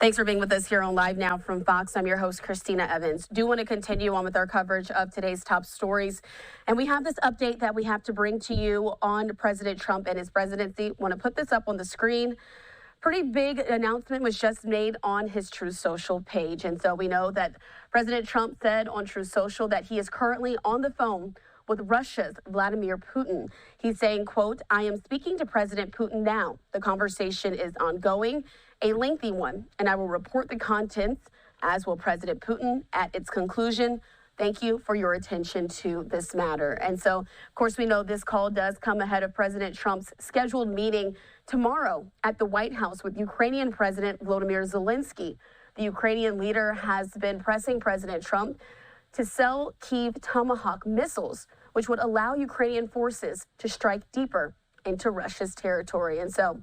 Thanks for being with us here on Live Now from Fox. I'm your host, Christina Evans. Do want to continue on with our coverage of today's top stories. And we have this update that we have to bring to you on President Trump and his presidency. Want to put this up on the screen. Pretty big announcement was just made on his Truth Social page. And so we know that President Trump said on Truth Social that he is currently on the phone with Russia's Vladimir Putin. He's saying, quote, "I am speaking to President Putin now. The conversation is ongoing, a lengthy one, and I will report the contents, as will President Putin, at its conclusion. Thank you for your attention to this matter." And so, of course, we know this call does come ahead of President Trump's scheduled meeting tomorrow at the White House with Ukrainian President Volodymyr Zelenskyy. The Ukrainian leader has been pressing President Trump to sell Kyiv Tomahawk missiles, which would allow Ukrainian forces to strike deeper into Russia's territory. And so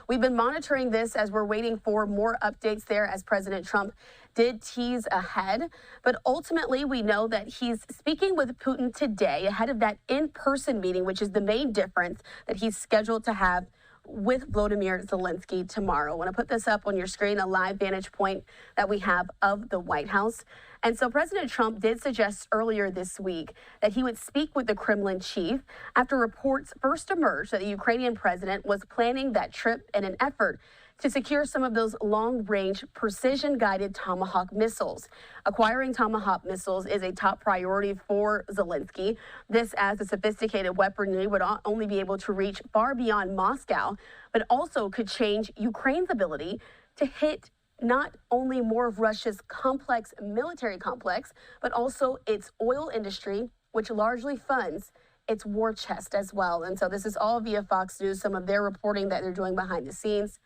we've been monitoring this as we're waiting for more updates there, as President Trump did tease ahead. But ultimately, we know that he's speaking with Putin today ahead of that in-person meeting, which is the main difference that he's scheduled to have with Volodymyr Zelenskyy tomorrow. I want to put this up on your screen, a live vantage point that we have of the White House. And so President Trump did suggest earlier this week that he would speak with the Kremlin chief after reports first emerged that the Ukrainian president was planning that trip in an effort to secure some of those long-range, precision-guided Tomahawk missiles. Acquiring Tomahawk missiles is a top priority for Zelenskyy. This, as a sophisticated weaponry, would not only be able to reach far beyond Moscow, but also could change Ukraine's ability to hit not only more of Russia's complex military complex, but also its oil industry, which largely funds its war chest as well. And so this is all via Fox News, some of their reporting that they're doing behind the scenes.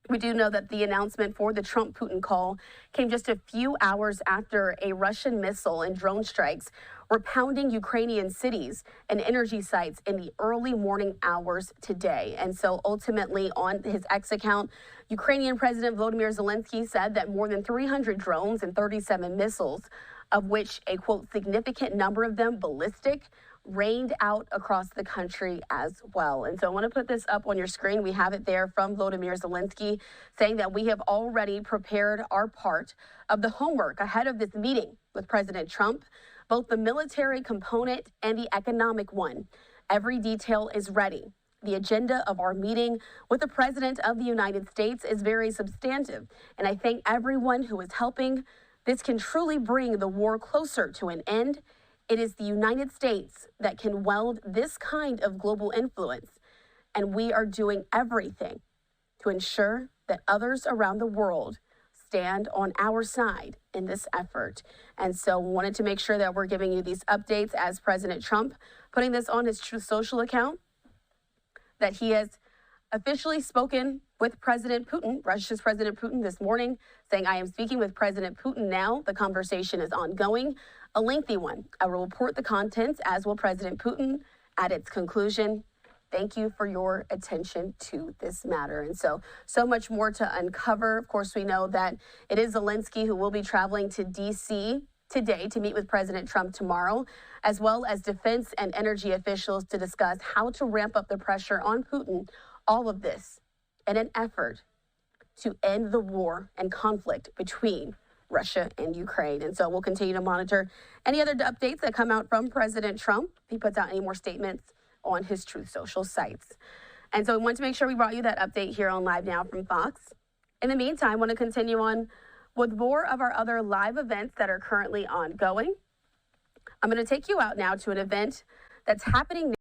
We do know that the announcement for the Trump-Putin call came just a few hours after a Russian missile and drone strikes were pounding Ukrainian cities and energy sites in the early morning hours today. And so ultimately on his X account, Ukrainian President Volodymyr Zelenskyy said that more than 300 drones and 37 missiles, of which a, quote, significant number of them ballistic, rained out across the country as well. And so I want to put this up on your screen. We have it there from Volodymyr Zelenskyy saying that we have already prepared our part of the homework ahead of this meeting with President Trump, both the military component and the economic one. Every detail is ready. The agenda of our meeting with the President of the United States is very substantive, and I thank everyone who is helping. This can truly bring the war closer to an end. It is the United States that can wield this kind of global influence, and we are doing everything to ensure that others around the world stand on our side in this effort. And so wanted to make sure that we're giving you these updates as President Trump putting this on his Truth Social account, that he has officially spoken with President Putin, Russia's President Putin, this morning, saying, "I am speaking with President Putin now. The conversation is ongoing, a lengthy one. I will report the contents, as will President Putin, at its conclusion. Thank you for your attention to this matter." And so much more to uncover. Of course, we know that it is Zelenskyy who will be traveling to D.C. today to meet with President Trump tomorrow, as well as defense and energy officials to discuss how to ramp up the pressure on Putin. All of this in an effort to end the war and conflict between Russia and Ukraine. And so we'll continue to monitor any other updates that come out from President Trump. If he puts out any more statements on his Truth Social sites. And so we want to make sure we brought you that update here on Live Now from Fox. In the meantime, I want to continue on with more of our other live events that are currently ongoing. I'm going to take you out now to an event that's happening